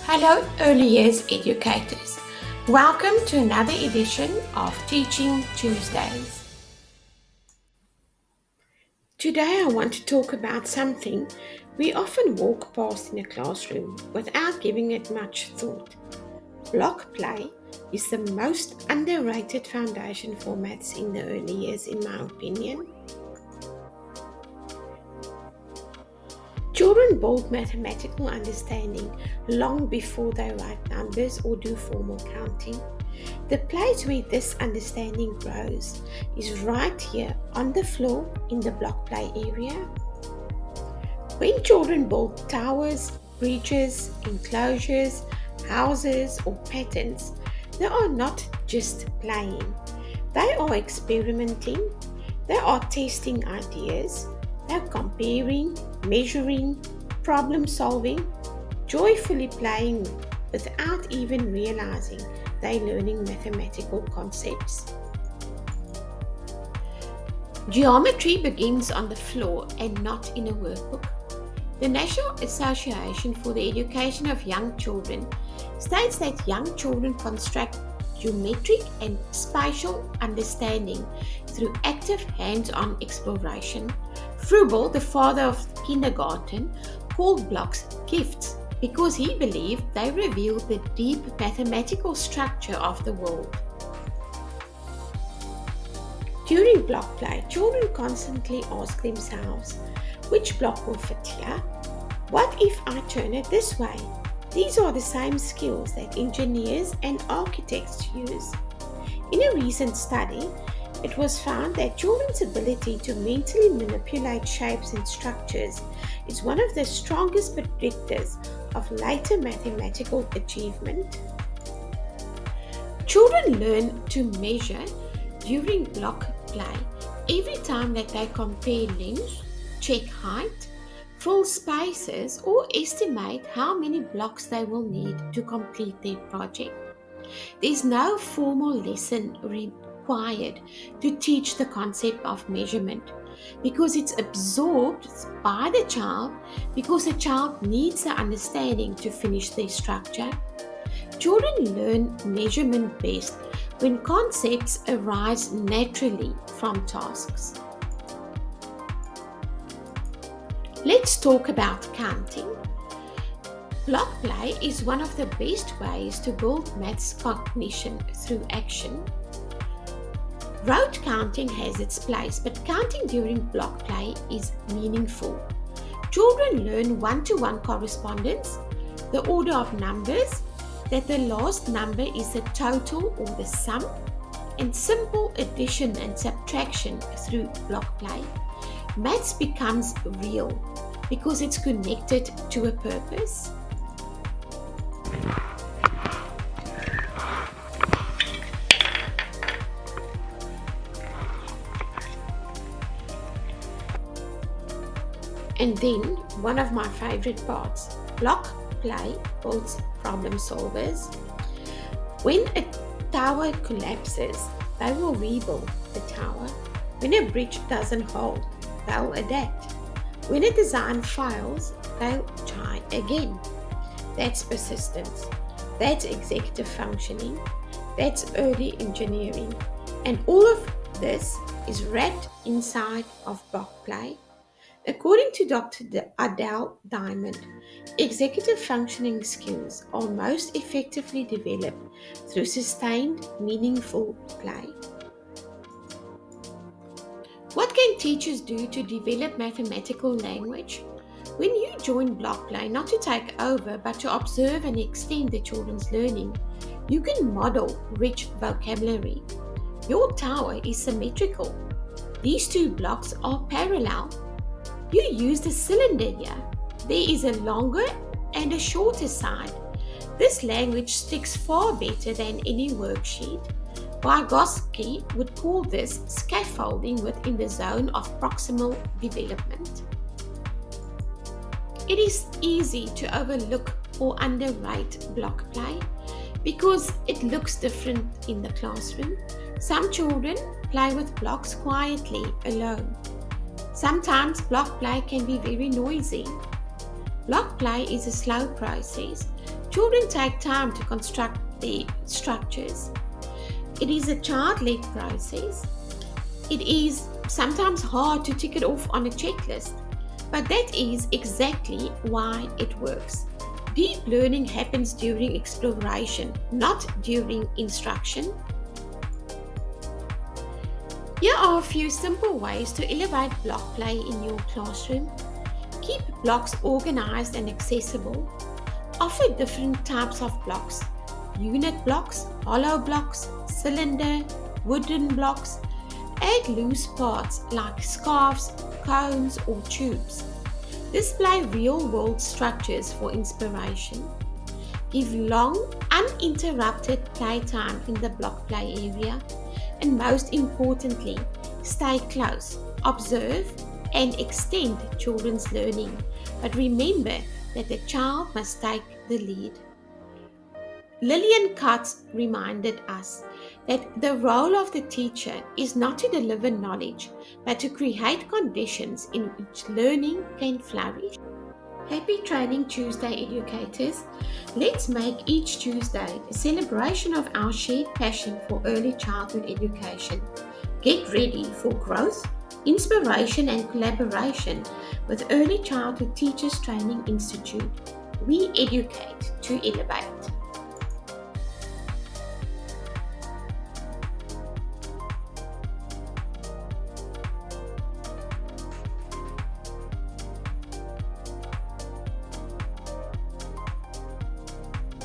Hello, early years educators. Welcome to another edition of Teaching Tuesdays. Today, I want to talk about something we often walk past in a classroom without giving it much thought. Block play is the most underrated foundation for maths in the early years, in my opinion. Children build mathematical understanding long before they write numbers or do formal counting. The place where this understanding grows is right here on the floor in the block play area. When children build towers, bridges, enclosures, houses, or patterns, they are not just playing. They are experimenting, they are testing ideas, they're comparing, measuring, problem solving, joyfully playing without even realizing they're learning mathematical concepts. Geometry begins on the floor and not in a workbook. The National Association for the Education of Young Children states that young children construct geometric and spatial understanding through active hands-on exploration. Froebel, the father of kindergarten, called blocks gifts because he believed they revealed the deep mathematical structure of the world. During block play, children constantly ask themselves, which block will fit here? What if I turn it this way? These are the same skills that engineers and architects use. In a recent study, it was found that children's ability to mentally manipulate shapes and structures is one of the strongest predictors of later mathematical achievement. Children learn to measure during block play every time that they compare length, check height, fill spaces, or estimate how many blocks they will need to complete their project. There's no formal lesson required to teach the concept of measurement because it's absorbed by the child because the child needs the understanding to finish their structure. Children learn measurement best when concepts arise naturally from tasks. Let's talk about counting. Block play is one of the best ways to build maths cognition through action. Rote counting has its place, but counting during block play is meaningful. Children learn one-to-one correspondence, the order of numbers, that the last number is the total or the sum, and simple addition and subtraction through block play. Maths becomes real because it's connected to a purpose. And then, one of my favorite parts, block play builds problem solvers. When a tower collapses, they will rebuild the tower. When a bridge doesn't hold, they'll adapt. When a design fails, they'll try again. That's persistence. That's executive functioning. That's early engineering. And all of this is wrapped inside of block play. According to Dr. Adele Diamond, executive functioning skills are most effectively developed through sustained, meaningful play. What can teachers do to develop mathematical language? When you join block play, not to take over, but to observe and extend the children's learning, you can model rich vocabulary. Your tower is symmetrical. These two blocks are parallel. You use the cylinder here. There is a longer and a shorter side. This language sticks far better than any worksheet. Vygotsky would call this scaffolding within the zone of proximal development. It is easy to overlook or underrate block play because it looks different in the classroom. Some children play with blocks quietly alone. Sometimes block play can be very noisy. Block play is a slow process. Children take time to construct their structures. It is a child-led process. It is sometimes hard to tick it off on a checklist, but that is exactly why it works. Deep learning happens during exploration, not during instruction. Here are a few simple ways to elevate block play in your classroom. Keep blocks organized and accessible. Offer different types of blocks: unit blocks, hollow blocks, cylinder, wooden blocks. Add loose parts like scarves, cones, or tubes. Display real-world structures for inspiration. Give long, uninterrupted playtime in the block play area. And most importantly, stay close, observe, and extend children's learning. But remember that the child must take the lead. Lillian Katz reminded us that the role of the teacher is not to deliver knowledge, but to create conditions in which learning can flourish. Happy Training Tuesday, educators. Let's make each Tuesday a celebration of our shared passion for early childhood education. Get ready for growth, inspiration, and collaboration with Early Childhood Teachers Training Institute. We educate to elevate.